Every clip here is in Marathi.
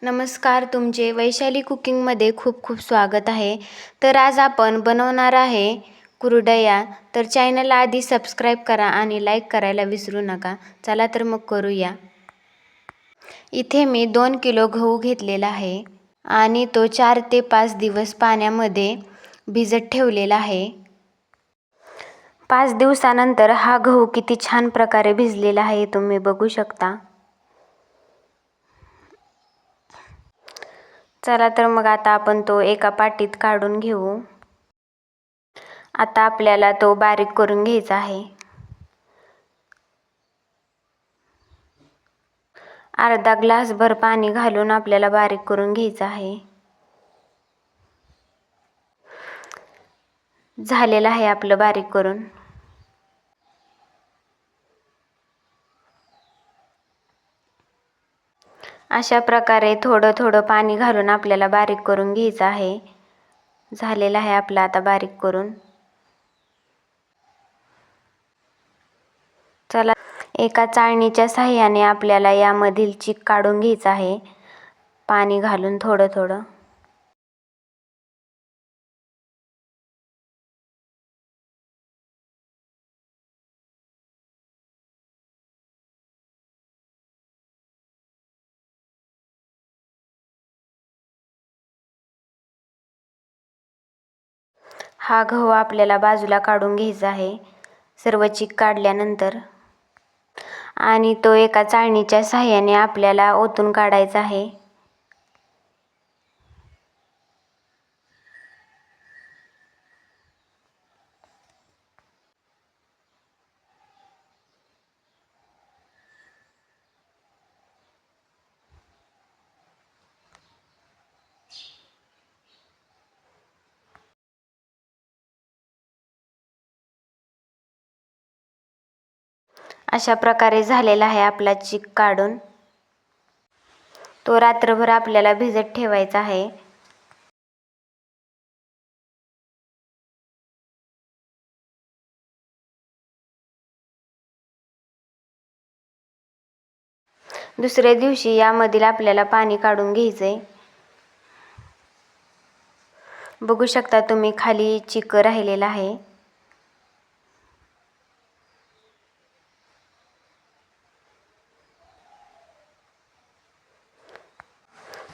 नमस्कार, तुमचे वैशाली कुकिंगमध्ये खूप खूप स्वागत आहे. तर आज आपण बनवणार आहे कुरडया. तर चॅनलला आधी सबस्क्राईब करा आणि लाईक करायला विसरू नका. चला तर मग करूया. इथे मी 2 किलो गहू घेतलेला आहे आणि तो 4 ते 5 दिवस पाण्यामध्ये भिजत ठेवलेला आहे. 5 दिवसानंतर हा गहू किती छान प्रकारे भिजलेला आहे तुम्ही बघू शकता. चला तर मग आता आपण तो एका पाटीत काढून घेऊ. आता आपल्याला तो बारीक करून घ्यायचा आहे. अर्धा ग्लासभर पाणी घालून आपल्याला बारीक करून घ्यायचं आहे. झालेलं आहे आपलं बारीक करून. अशा प्रकारे थोडं थोडं पाणी घालून आपल्याला बारीक करून घ्यायचं आहे. झालेलं आहे आपलं आता बारीक करून. चला एका चाळणीच्या साहाय्याने आपल्याला यामधील चीक काढून घ्यायचा आहे, पाणी घालून थोडं थोडं. हा गहू आपल्याला बाजूला काढून घ्यायचा आहे सर्व चीक काढल्यानंतर, आणि तो एका चाळणीच्या साहाय्याने आपल्याला ओतून काढायचा आहे. अशा प्रकारे झालेला आहे आपला चीक काढून. तो रात्रभर आपल्याला भिजत ठेवायचा आहे. दुसऱ्या दिवशी यामधील आपल्याला पाणी काढून घ्यायचंय. बघू शकता तुम्ही खाली चीक राहिलेला आहे.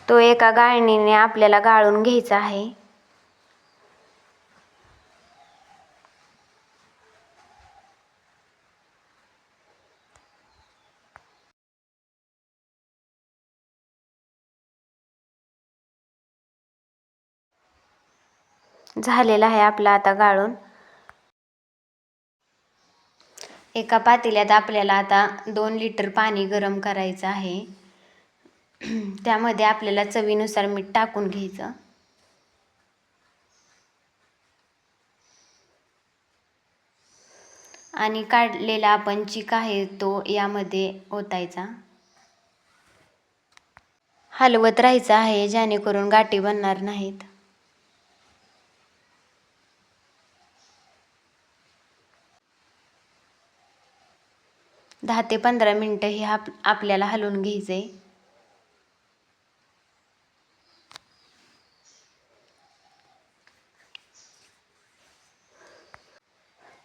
तो एका गाळणीने आपल्याला गाळून घ्यायचा आहे. झालेला आहे आपला आता गाळून. एका पातेल्यात आपल्याला आता 2 लिटर पाणी गरम करायचं आहे. त्यामध्ये आपल्याला चवीनुसार मीठ टाकून घ्यायचं. आणि काढलेला आपण चीक आहे तो यामध्ये ओतायचा. हलवत राहायचं आहे जेणेकरून गाठी बनणार नाहीत. दहा ते 15 मिनिटं हे आपल्याला हलवून घ्यायचंय.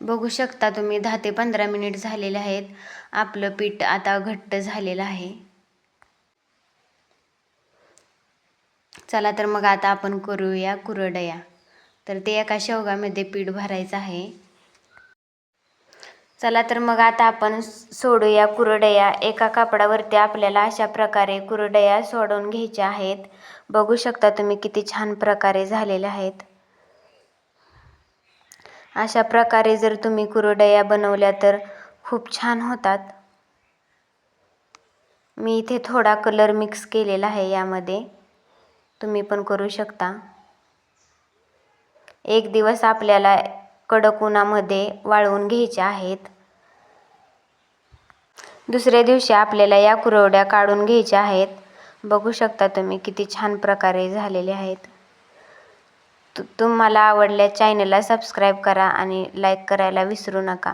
बघू शकता तुम्ही 10 ते 15 मिनिट झालेले आहेत. आपलं पीठ आता घट्ट झालेलं आहे. चला तर मग आता आपण करूया कुरडया. तर ते एका शेवगामध्ये पीठ भरायचं आहे. चला तर मग आता आपण सोडूया कुरडया. एका कापडावरती आपल्याला अशा प्रकारे कुरडया सोडून घ्यायच्या आहेत. बघू शकता तुम्ही किती छान प्रकारे झालेल्या आहेत. अशा प्रकारे जर तुम्ही कुरडया बनवल्या तर खूप छान होतात. मी इथे थोडा कलर मिक्स केलेला आहे यामध्ये, तुम्ही पण करू शकता. एक दिवस आपल्याला कडक उन्हामध्ये वाळवून घ्यायच्या आहेत. दुसऱ्या दिवशी आपल्याला या कुरवड्या काढून घ्यायच्या आहेत. बघू शकता तुम्ही किती छान प्रकारे झालेले आहेत. तुम्हाला आवडल्या चॅनलला सबस्क्राईब करा आणि लाईक करायला विसरू नका.